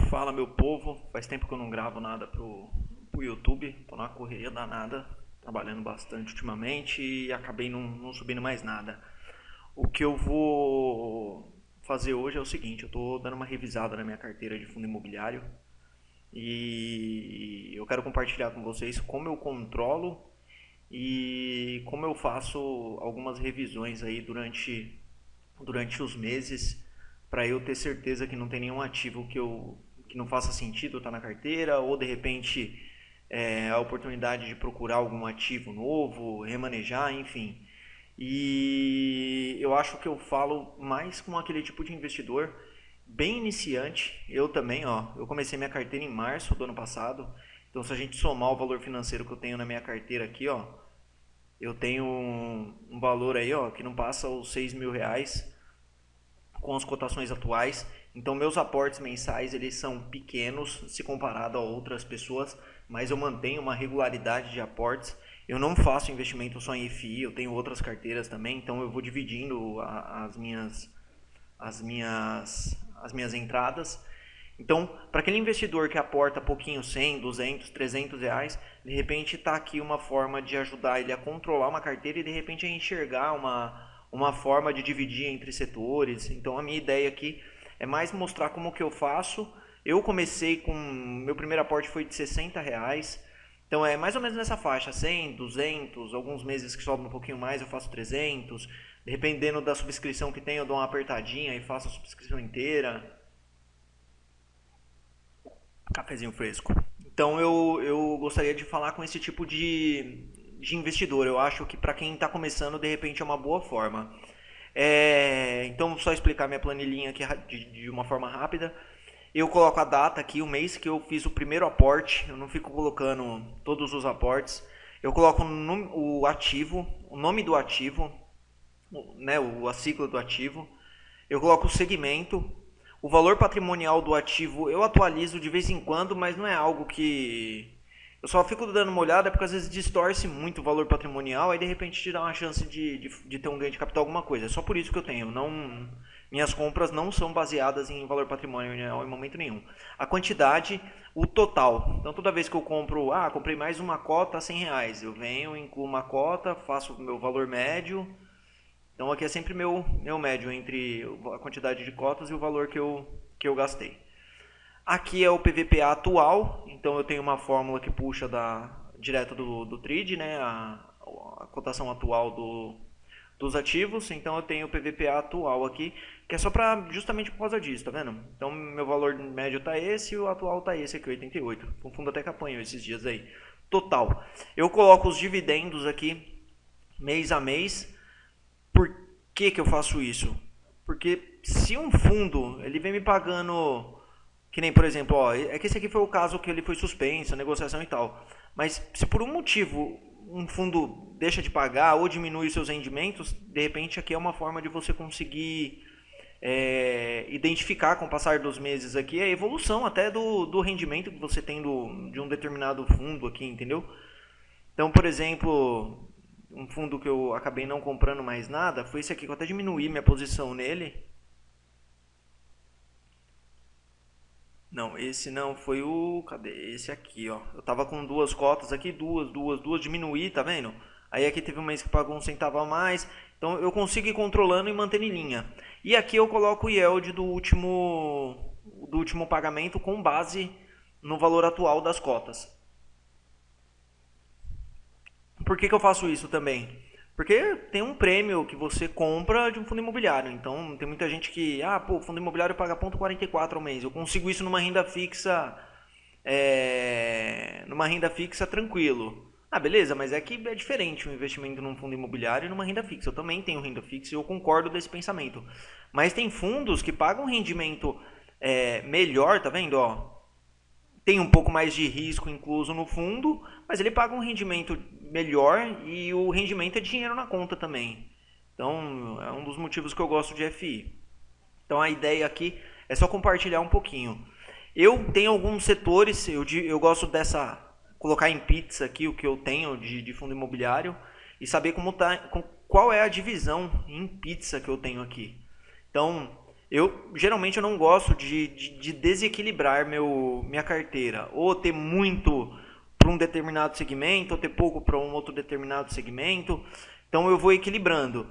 Fala, meu povo, faz tempo que eu não gravo nada pro YouTube, tô na correria danada, trabalhando bastante ultimamente e acabei não subindo mais nada. O que eu vou fazer hoje é o seguinte, eu tô dando uma revisada na minha carteira de fundo imobiliário e eu quero compartilhar com vocês como eu controlo e como eu faço algumas revisões aí durante os meses para eu ter certeza que não tem nenhum ativo que não faça sentido estar na carteira ou de repente a oportunidade de procurar algum ativo novo, remanejar, enfim. E eu acho que eu falo mais com aquele tipo de investidor bem iniciante. Eu também, ó, eu comecei minha carteira em março do ano passado. Então, se a gente somar o valor financeiro que eu tenho na minha carteira aqui, ó, eu tenho um valor aí, ó, que não passa os R$ 6.000 com as cotações atuais. Então meus aportes mensais eles são pequenos se comparado a outras pessoas, mas eu mantenho uma regularidade de aportes. Eu não faço investimento só em FI, eu tenho outras carteiras também, então eu vou dividindo as minhas entradas. Então, para aquele investidor que aporta pouquinho, 100, 200, R$ 300, de repente está aqui uma forma de ajudar ele a controlar uma carteira e de repente a enxergar uma forma de dividir entre setores. Então, a minha ideia aqui é mais mostrar como que eu faço. Eu comecei com, meu primeiro aporte foi de R$ 60. Então, é mais ou menos nessa faixa, 100, 200, alguns meses que sobra um pouquinho mais eu faço 300. Dependendo da subscrição que tem, eu dou uma apertadinha e faço a subscrição inteira. Cafezinho fresco. Então eu gostaria de falar com esse tipo de investidor. Eu acho que para quem está começando, de repente é uma boa forma. Então, só explicar minha planilhinha aqui de uma forma rápida. Eu coloco a data aqui, o mês que eu fiz o primeiro aporte. Eu não fico colocando todos os aportes. Eu coloco o ativo, o nome do ativo, né, a sigla do ativo. Eu coloco o segmento, o valor patrimonial do ativo eu atualizo de vez em quando, mas não é algo que... Eu só fico dando uma olhada porque às vezes distorce muito o valor patrimonial, aí de repente te dá uma chance de ter um ganho de capital alguma coisa. É só por isso que eu tenho. Não, minhas compras não são baseadas em valor patrimonial em momento nenhum. A quantidade, o total. Então toda vez que eu compro, comprei mais uma cota a R$ 100, eu venho, incluo uma cota, faço o meu valor médio. Então aqui é sempre meu médio entre a quantidade de cotas e o valor que eu gastei. Aqui é o PVPA atual, então eu tenho uma fórmula que puxa direto do TRID, né, a cotação atual dos ativos. Então eu tenho o PVPA atual aqui, que é só para justamente por causa disso, tá vendo? Então meu valor médio tá esse e o atual tá esse aqui, 88. O fundo até que apanhou esses dias aí. Total. Eu coloco os dividendos aqui mês a mês. Por que eu faço isso? Porque se um fundo ele vem me pagando, que nem por exemplo, ó, é que esse aqui foi o caso que ele foi suspenso, a negociação e tal. Mas se por um motivo um fundo deixa de pagar ou diminui os seus rendimentos, de repente aqui é uma forma de você conseguir identificar com o passar dos meses aqui a evolução até do rendimento que você tem de um determinado fundo aqui, entendeu? Então, por exemplo, um fundo que eu acabei não comprando mais nada foi esse aqui, que eu até diminuí minha posição nele. Não, esse não, foi o... Cadê? Esse aqui, ó. Eu tava com duas cotas aqui, duas, diminuí, tá vendo? Aí aqui teve um mês que pagou um centavo a mais. Então eu consigo ir controlando e mantendo em linha. E aqui eu coloco o yield do último pagamento com base no valor atual das cotas. Por que eu faço isso também? Porque tem um prêmio que você compra de um fundo imobiliário. Então tem muita gente que, o fundo imobiliário paga 0,44 ao mês. Eu consigo isso numa renda fixa tranquilo. Beleza, mas é que é diferente o investimento num fundo imobiliário e numa renda fixa. Eu também tenho renda fixa e eu concordo desse pensamento. Mas tem fundos que pagam rendimento melhor, tá vendo? Ó, tem um pouco mais de risco incluso no fundo, mas ele paga um rendimento melhor e o rendimento é dinheiro na conta também. Então, é um dos motivos que eu gosto de FI. Então, a ideia aqui é só compartilhar um pouquinho. Eu tenho alguns setores, eu gosto colocar em pizza aqui o que eu tenho de fundo imobiliário e saber qual é a divisão em pizza que eu tenho aqui. Então, Eu geralmente eu não gosto de desequilibrar minha carteira, ou ter muito para um determinado segmento, ou ter pouco para um outro determinado segmento. Então eu vou equilibrando.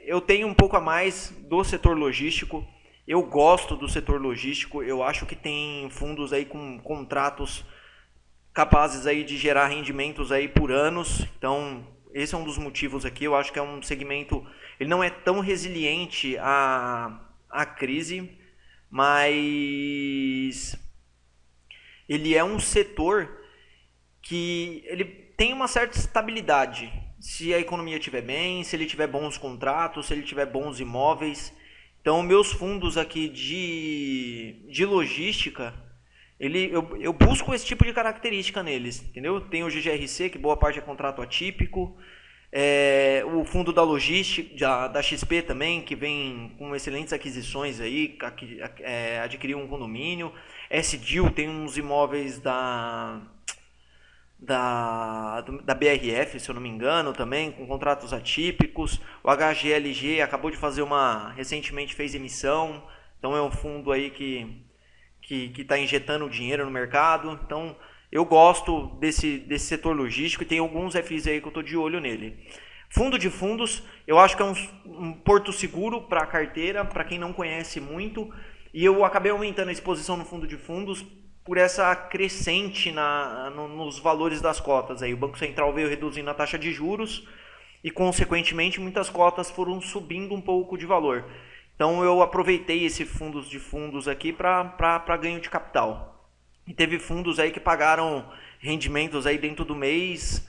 Eu tenho um pouco a mais do setor logístico. Eu gosto do setor logístico. Eu acho que tem fundos aí com contratos capazes aí de gerar rendimentos aí por anos. Então, esse é um dos motivos aqui. Eu acho que é um segmento, ele não é tão resiliente à crise, mas ele é um setor que ele tem uma certa estabilidade. Se a economia estiver bem, se ele tiver bons contratos, se ele tiver bons imóveis. Então, meus fundos aqui de logística, eu busco esse tipo de característica neles, entendeu? Tem o GGRC, que boa parte é contrato atípico. O fundo da logística, da XP também, que vem com excelentes aquisições aí, adquiriu um condomínio. SDIL tem uns imóveis da BRF, se eu não me engano, também, com contratos atípicos. O HGLG acabou de fazer recentemente fez emissão, então é um fundo aí que está injetando dinheiro no mercado. Então, eu gosto desse setor logístico e tem alguns FIs aí que eu estou de olho nele. Fundo de fundos, eu acho que é um porto seguro para a carteira, para quem não conhece muito. E eu acabei aumentando a exposição no fundo de fundos por essa crescente nos valores das cotas. Aí, o Banco Central veio reduzindo a taxa de juros e, consequentemente, muitas cotas foram subindo um pouco de valor. Então eu aproveitei esse fundos de fundos aqui para ganho de capital. E teve fundos aí que pagaram rendimentos aí dentro do mês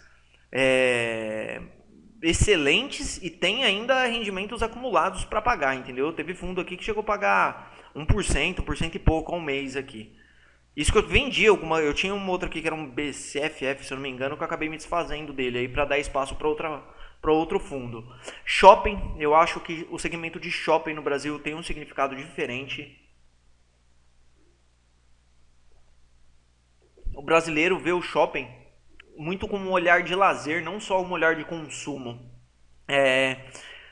excelentes e tem ainda rendimentos acumulados para pagar, entendeu? Teve fundo aqui que chegou a pagar 1% e pouco ao mês aqui. Isso que eu vendi eu tinha uma outra aqui que era um BCFF, se eu não me engano, que eu acabei me desfazendo dele aí para dar espaço para outro fundo. Shopping, eu acho que o segmento de shopping no Brasil tem um significado diferente. O brasileiro vê o shopping muito como um olhar de lazer, não só um olhar de consumo.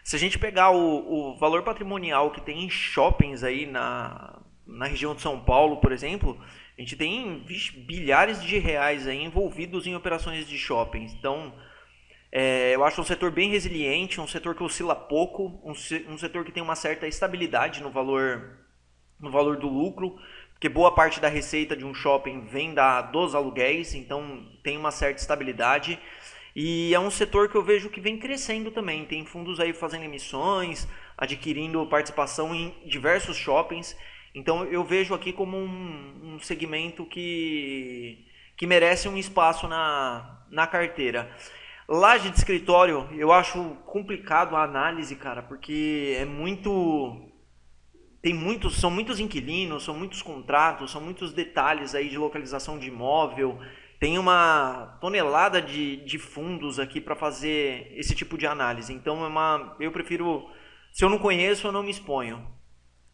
Se a gente pegar o valor patrimonial que tem em shoppings aí na região de São Paulo, por exemplo, a gente tem bilhares de reais aí envolvidos em operações de shoppings. Então, eu acho um setor bem resiliente, um setor que oscila pouco, um setor que tem uma certa estabilidade no valor do lucro, porque boa parte da receita de um shopping vem dos aluguéis, então tem uma certa estabilidade. E é um setor que eu vejo que vem crescendo também. Tem fundos aí fazendo emissões, adquirindo participação em diversos shoppings. Então eu vejo aqui como um segmento que merece um espaço na carteira. Laje de escritório, eu acho complicado a análise, cara, porque são muitos inquilinos, são muitos contratos, são muitos detalhes aí de localização de imóvel. Tem uma tonelada de fundos aqui para fazer esse tipo de análise. Então eu prefiro, se eu não conheço, eu não me exponho.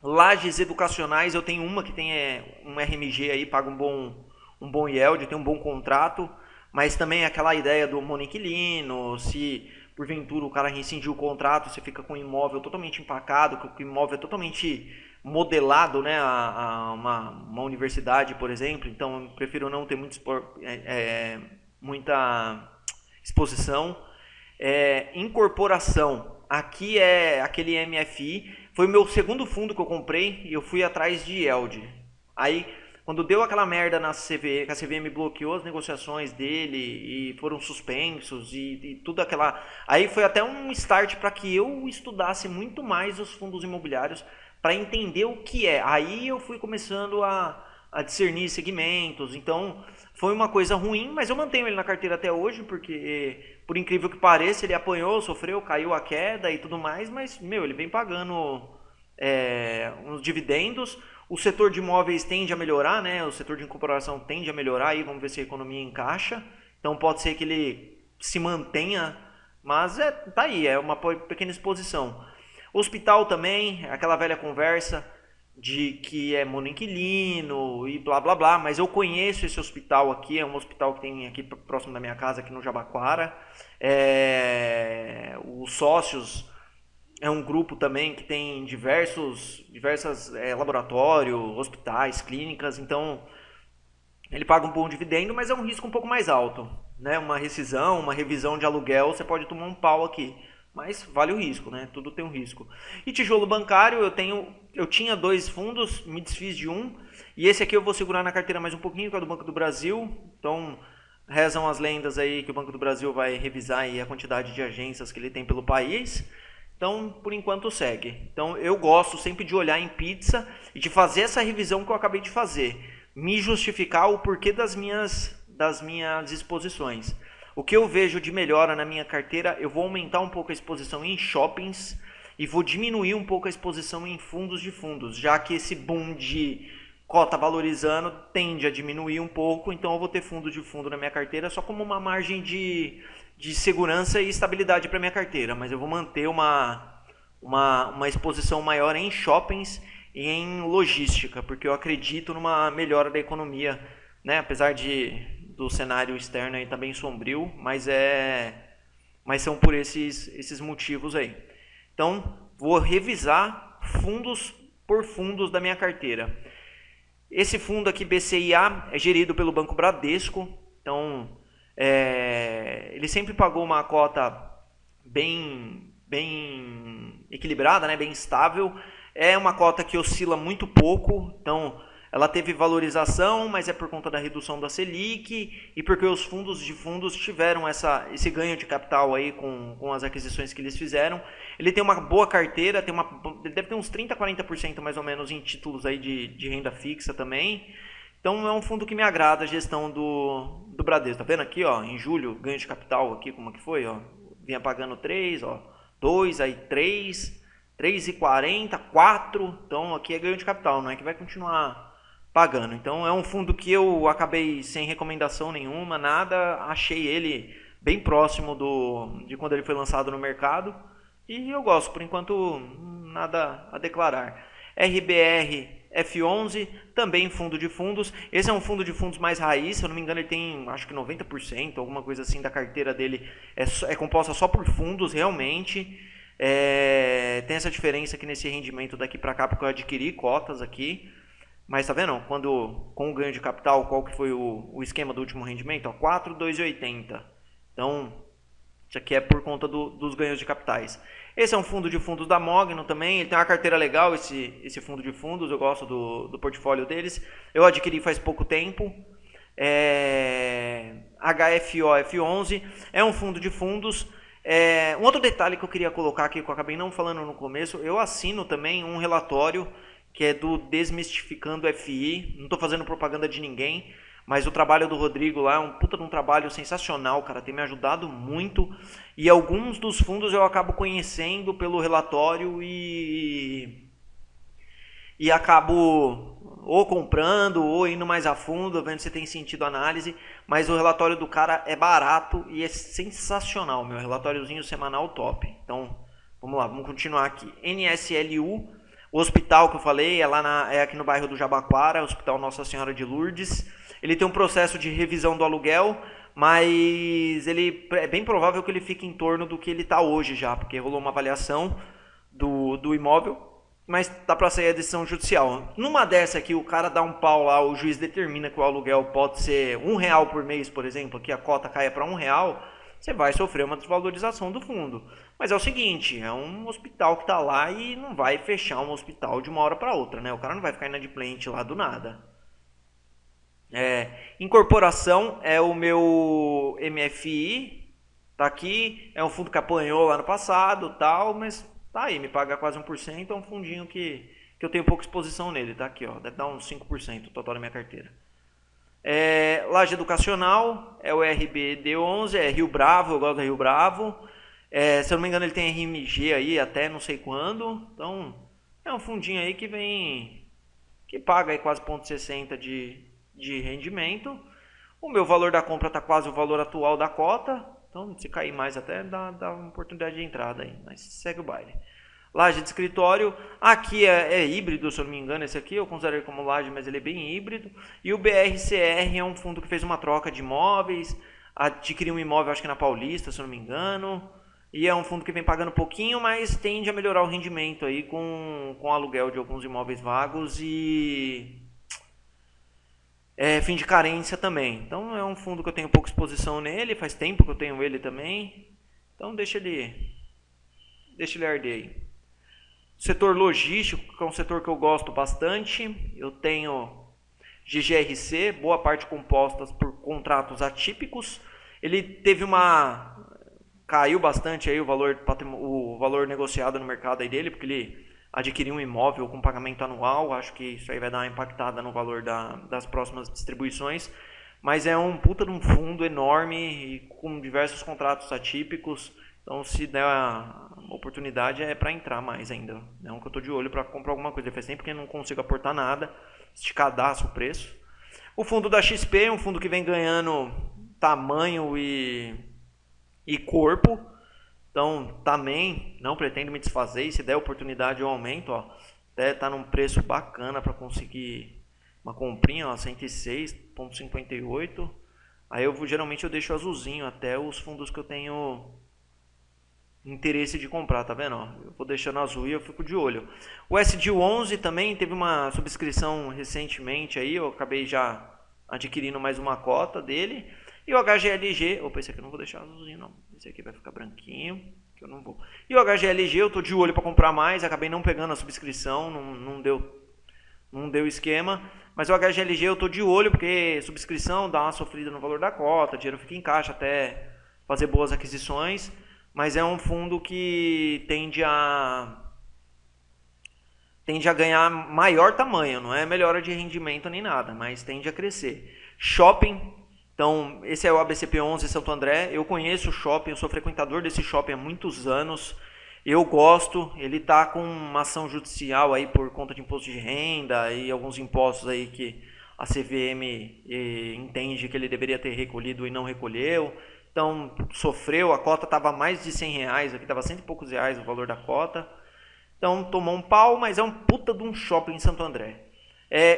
Lajes educacionais, eu tenho uma que tem um RMG aí, paga um bom yield, tem um bom contrato, mas também aquela ideia do monoinquilino, se porventura o cara rescindiu o contrato, você fica com o imóvel totalmente empacado, com o imóvel é totalmente modelado, né, a uma universidade, por exemplo. Então eu prefiro não ter muita exposição. Incorporação, aqui é aquele MFI, foi o meu segundo fundo que eu comprei e eu fui atrás de yield. Aí quando deu aquela merda na CVM, que a CVM bloqueou as negociações dele e foram suspensos e tudo aquela... Aí foi até um start para que eu estudasse muito mais os fundos imobiliários para entender o que é. Aí eu fui começando a discernir segmentos. Então foi uma coisa ruim, mas eu mantenho ele na carteira até hoje, porque por incrível que pareça, ele apanhou, sofreu, caiu a queda e tudo mais, mas ele vem pagando uns dividendos. O setor de imóveis tende a melhorar, né? O setor de incorporação tende a melhorar, aí vamos ver se a economia encaixa. Então pode ser que ele se mantenha, mas tá aí, é uma pequena exposição. Hospital também, aquela velha conversa de que é monoinquilino e blá blá blá, mas eu conheço esse hospital aqui, é um hospital que tem aqui próximo da minha casa, aqui no Jabaquara. Os sócios é um grupo também que tem diversas laboratórios, hospitais, clínicas, então ele paga um bom dividendo, mas é um risco um pouco mais alto, né? Uma rescisão, uma revisão de aluguel, você pode tomar um pau aqui, mas vale o risco, né? Tudo tem um risco. E tijolo bancário, eu tinha 2 fundos, me desfiz de um, e esse aqui eu vou segurar na carteira mais um pouquinho, que é do Banco do Brasil. Então, rezam as lendas aí que o Banco do Brasil vai revisar aí a quantidade de agências que ele tem pelo país. Então, por enquanto, segue. Então, eu gosto sempre de olhar em pizza e de fazer essa revisão que eu acabei de fazer. Me justificar o porquê das minhas exposições. O que eu vejo de melhora na minha carteira, eu vou aumentar um pouco a exposição em shoppings e vou diminuir um pouco a exposição em fundos de fundos, já que esse boom de cota valorizando tende a diminuir um pouco, então eu vou ter fundo de fundo na minha carteira só como uma margem de segurança e estabilidade para minha carteira, mas eu vou manter uma exposição maior em shoppings e em logística, porque eu acredito numa melhora da economia, né? Apesar do cenário externo aí tá bem sombrio, mas são por esses motivos aí. Então, vou revisar fundos por fundos da minha carteira. Esse fundo aqui, BCIA, é gerido pelo Banco Bradesco. Então, ele sempre pagou uma cota bem equilibrada, né? Bem estável. É uma cota que oscila muito pouco. Então, ela teve valorização, mas é por conta da redução da Selic e porque os fundos de fundos tiveram esse ganho de capital aí com as aquisições que eles fizeram. Ele tem uma boa carteira, ele deve ter uns 30, 40% mais ou menos em títulos aí de renda fixa também. Então é um fundo que me agrada a gestão do Bradesco. Tá vendo aqui, ó, em julho, ganho de capital aqui, como que foi, ó? Vinha pagando 3, ó, 2, aí 3, 3,40, 4. Então aqui é ganho de capital, não é que vai continuar pagando. Então é um fundo que eu acabei sem recomendação nenhuma, nada, achei ele bem próximo de quando ele foi lançado no mercado e eu gosto, por enquanto nada a declarar. RBR F11, também fundo de fundos. Esse é um fundo de fundos mais raiz, se eu não me engano ele tem acho que 90%, alguma coisa assim da carteira dele é composta só por fundos realmente. Tem essa diferença aqui nesse rendimento daqui para cá porque eu adquiri cotas aqui. Mas tá vendo? Com o ganho de capital, qual que foi o esquema do último rendimento? 4,280. Então, isso aqui é por conta dos ganhos de capitais. Esse é um fundo de fundos da Mogno também. Ele tem uma carteira legal, esse fundo de fundos. Eu gosto do portfólio deles. Eu adquiri faz pouco tempo. HFO F11 é um fundo de fundos. Um outro detalhe que eu queria colocar aqui, que eu acabei não falando no começo, eu assino também um relatório que é do Desmistificando FI. Não estou fazendo propaganda de ninguém, mas o trabalho do Rodrigo lá é um puta de um trabalho sensacional, cara. Tem me ajudado muito. E alguns dos fundos eu acabo conhecendo pelo relatório e acabo ou comprando ou indo mais a fundo, vendo se tem sentido a análise. Mas o relatório do cara é barato e é sensacional. Meu relatóriozinho semanal top. Então, vamos lá, vamos continuar aqui. NSLU. O hospital que eu falei é aqui no bairro do Jabaquara, Hospital Nossa Senhora de Lourdes. Ele tem um processo de revisão do aluguel, mas é bem provável que ele fique em torno do que ele está hoje já, porque rolou uma avaliação do imóvel, mas dá para sair a decisão judicial. Numa dessa aqui, o cara dá um pau lá, o juiz determina que o aluguel pode ser R$1 por mês, por exemplo, que a cota caia para R$1, você vai sofrer uma desvalorização do fundo. Mas é o seguinte, é um hospital que está lá e não vai fechar um hospital de uma hora para outra, né? O cara não vai ficar inadimplente lá do nada. Incorporação é o meu MFI, tá aqui, é um fundo que apanhou lá no passado, tal, mas tá aí, me paga quase 1%, é um fundinho que eu tenho pouca exposição nele, tá aqui, ó, deve dar uns 5% total da minha carteira. Laje Educacional é o RBD11, é Rio Bravo, eu gosto da Rio Bravo. Se eu não me engano ele tem RMG aí até não sei quando. Então é um fundinho aí que paga aí quase 0,60 de rendimento. O meu valor da compra está quase o valor atual da cota. Então se cair mais até dá uma oportunidade de entrada aí. Mas segue o baile. Laje de escritório, aqui é híbrido, se eu não me engano, esse aqui eu considero ele como laje, mas ele é bem híbrido. E o BRCR é um fundo que fez uma troca de imóveis, adquiriu um imóvel acho que na Paulista, se eu não me engano. E é um fundo que vem pagando pouquinho, mas tende a melhorar o rendimento aí com o aluguel de alguns imóveis vagos e fim de carência também. Então é um fundo que eu tenho pouca exposição nele, faz tempo que eu tenho ele também. Então deixa ele arder aí. Setor logístico, que é um setor que eu gosto bastante. Eu tenho GGRC, boa parte compostas por contratos atípicos. Ele teve caiu bastante aí o valor negociado no mercado aí dele, porque ele adquiriu um imóvel com pagamento anual. Acho que isso aí vai dar uma impactada no valor das próximas distribuições. Mas é um puta de um fundo enorme e com diversos contratos atípicos. Então, se der a oportunidade, é para entrar mais ainda. É um que eu estou de olho para comprar alguma coisa. Faz tempo que eu não consigo aportar nada. Esticadaço o preço. O fundo da XP é um fundo que vem ganhando tamanho e corpo. Então, também não pretendo me desfazer. E se der oportunidade, eu aumento. Ó. Até tá num preço bacana para conseguir uma comprinha, ó, 106,58. Aí geralmente eu deixo azulzinho até os fundos que eu tenho interesse de comprar, tá vendo? Ó, eu vou deixando azul e eu fico de olho. O SDIL11 também teve uma subscrição recentemente aí, eu acabei já adquirindo mais uma cota dele. E o HGLG, opa, esse aqui eu não vou deixar azulzinho não, esse aqui vai ficar branquinho, que eu não vou. E o HGLG eu tô de olho para comprar mais, acabei não pegando a subscrição, não deu esquema. Mas o HGLG eu tô de olho porque subscrição dá uma sofrida no valor da cota, dinheiro fica em caixa até fazer boas aquisições. Mas é um fundo que tende a ganhar maior tamanho, não é melhora de rendimento nem nada, mas tende a crescer. Shopping, então esse é o ABCP11 Santo André, eu conheço o shopping, eu sou frequentador desse shopping há muitos anos, eu gosto, ele está com uma ação judicial aí por conta de imposto de renda e alguns impostos aí que a CVM entende que ele deveria ter recolhido e não recolheu. Então sofreu, a cota estava mais de R$100, aqui estava cento e poucos reais o valor da cota. Então tomou um pau, mas é um puta de um shopping em Santo André.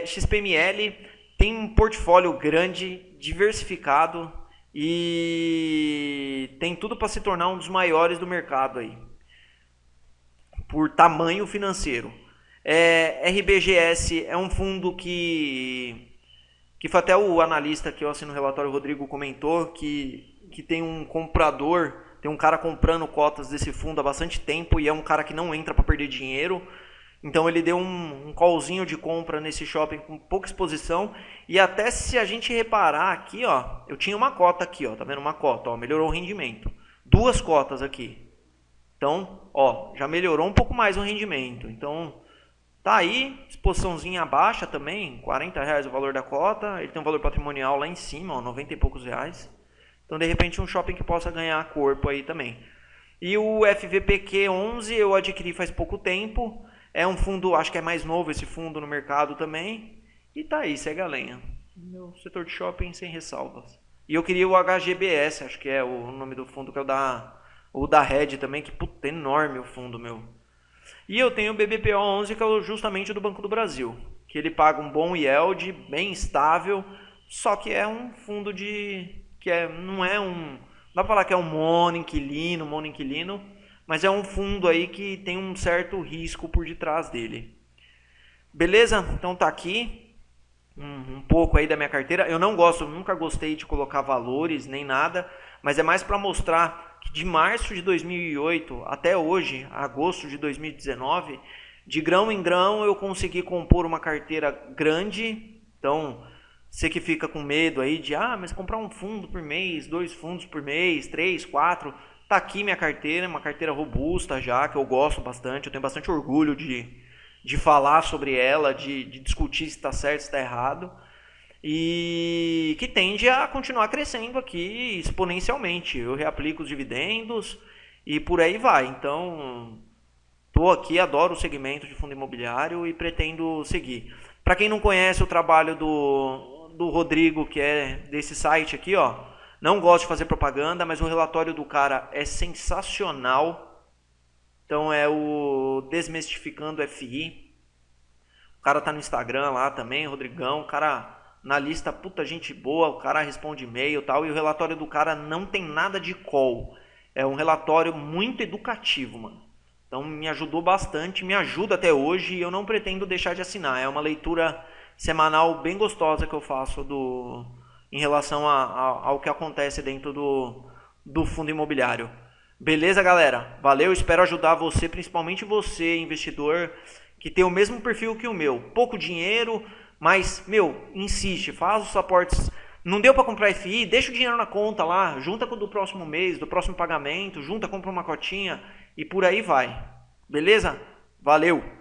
XPML tem um portfólio grande, diversificado e tem tudo para se tornar um dos maiores do mercado aí, por tamanho financeiro. RBGS é um fundo que foi até o analista que eu assino o relatório, o Rodrigo, comentou que tem um comprador, tem um cara comprando cotas desse fundo há bastante tempo e é um cara que não entra para perder dinheiro. Então ele deu um callzinho de compra nesse shopping com pouca exposição. E até se a gente reparar aqui, ó, eu tinha uma cota aqui, ó, tá vendo? Uma cota, ó, melhorou o rendimento. Duas cotas aqui. Então, ó, já melhorou um pouco mais o rendimento. Então, tá aí, exposiçãozinha baixa também, R$40 o valor da cota. Ele tem um valor patrimonial lá em cima, ó, 90 e poucos reais. Então, de repente, um shopping que possa ganhar corpo aí também. E o FVPQ11 eu adquiri faz pouco tempo. É um fundo, acho que é mais novo esse fundo no mercado também. E tá aí, segue a lenha. Meu setor de shopping sem ressalvas. E eu queria o HGBS, acho que é o nome do fundo, que é o da Red também, que puta, enorme o fundo, meu. E eu tenho o BBPO11, que é justamente do Banco do Brasil. Que ele paga um bom yield, bem estável, só que é um fundo não é um... Dá pra falar que é um monoinquilino, mas é um fundo aí que tem um certo risco por detrás dele. Beleza? Então tá aqui um pouco aí da minha carteira. Eu nunca gostei de colocar valores nem nada, mas é mais para mostrar que de março de 2008 até hoje, agosto de 2019, de grão em grão eu consegui compor uma carteira grande. Então, você que fica com medo aí de, mas comprar um fundo por mês, 2 fundos por mês, 3, 4... Tá aqui minha carteira, uma carteira robusta já, que eu gosto bastante, eu tenho bastante orgulho de falar sobre ela, de discutir se está certo, se está errado, e que tende a continuar crescendo aqui exponencialmente. Eu reaplico os dividendos e por aí vai. Então, estou aqui, adoro o segmento de fundo imobiliário e pretendo seguir. Para quem não conhece o trabalho do Rodrigo, que é desse site aqui, ó, não gosto de fazer propaganda, mas o relatório do cara é sensacional. Então é o Desmistificando FI. O cara tá no Instagram lá também, Rodrigão. O cara na lista, puta gente boa. O cara responde e-mail e tal. E o relatório do cara não tem nada de call. É um relatório muito educativo, mano. Então me ajudou bastante, me ajuda até hoje e eu não pretendo deixar de assinar. É uma leitura semanal bem gostosa que eu faço em relação ao que acontece dentro do fundo imobiliário. Beleza, galera? Valeu, espero ajudar você, principalmente você, investidor, que tem o mesmo perfil que o meu. Pouco dinheiro, mas, meu, insiste, faz os aportes. Não deu para comprar FI, deixa o dinheiro na conta lá, junta com o do próximo mês, do próximo pagamento, junta, compra uma cotinha e por aí vai. Beleza? Valeu!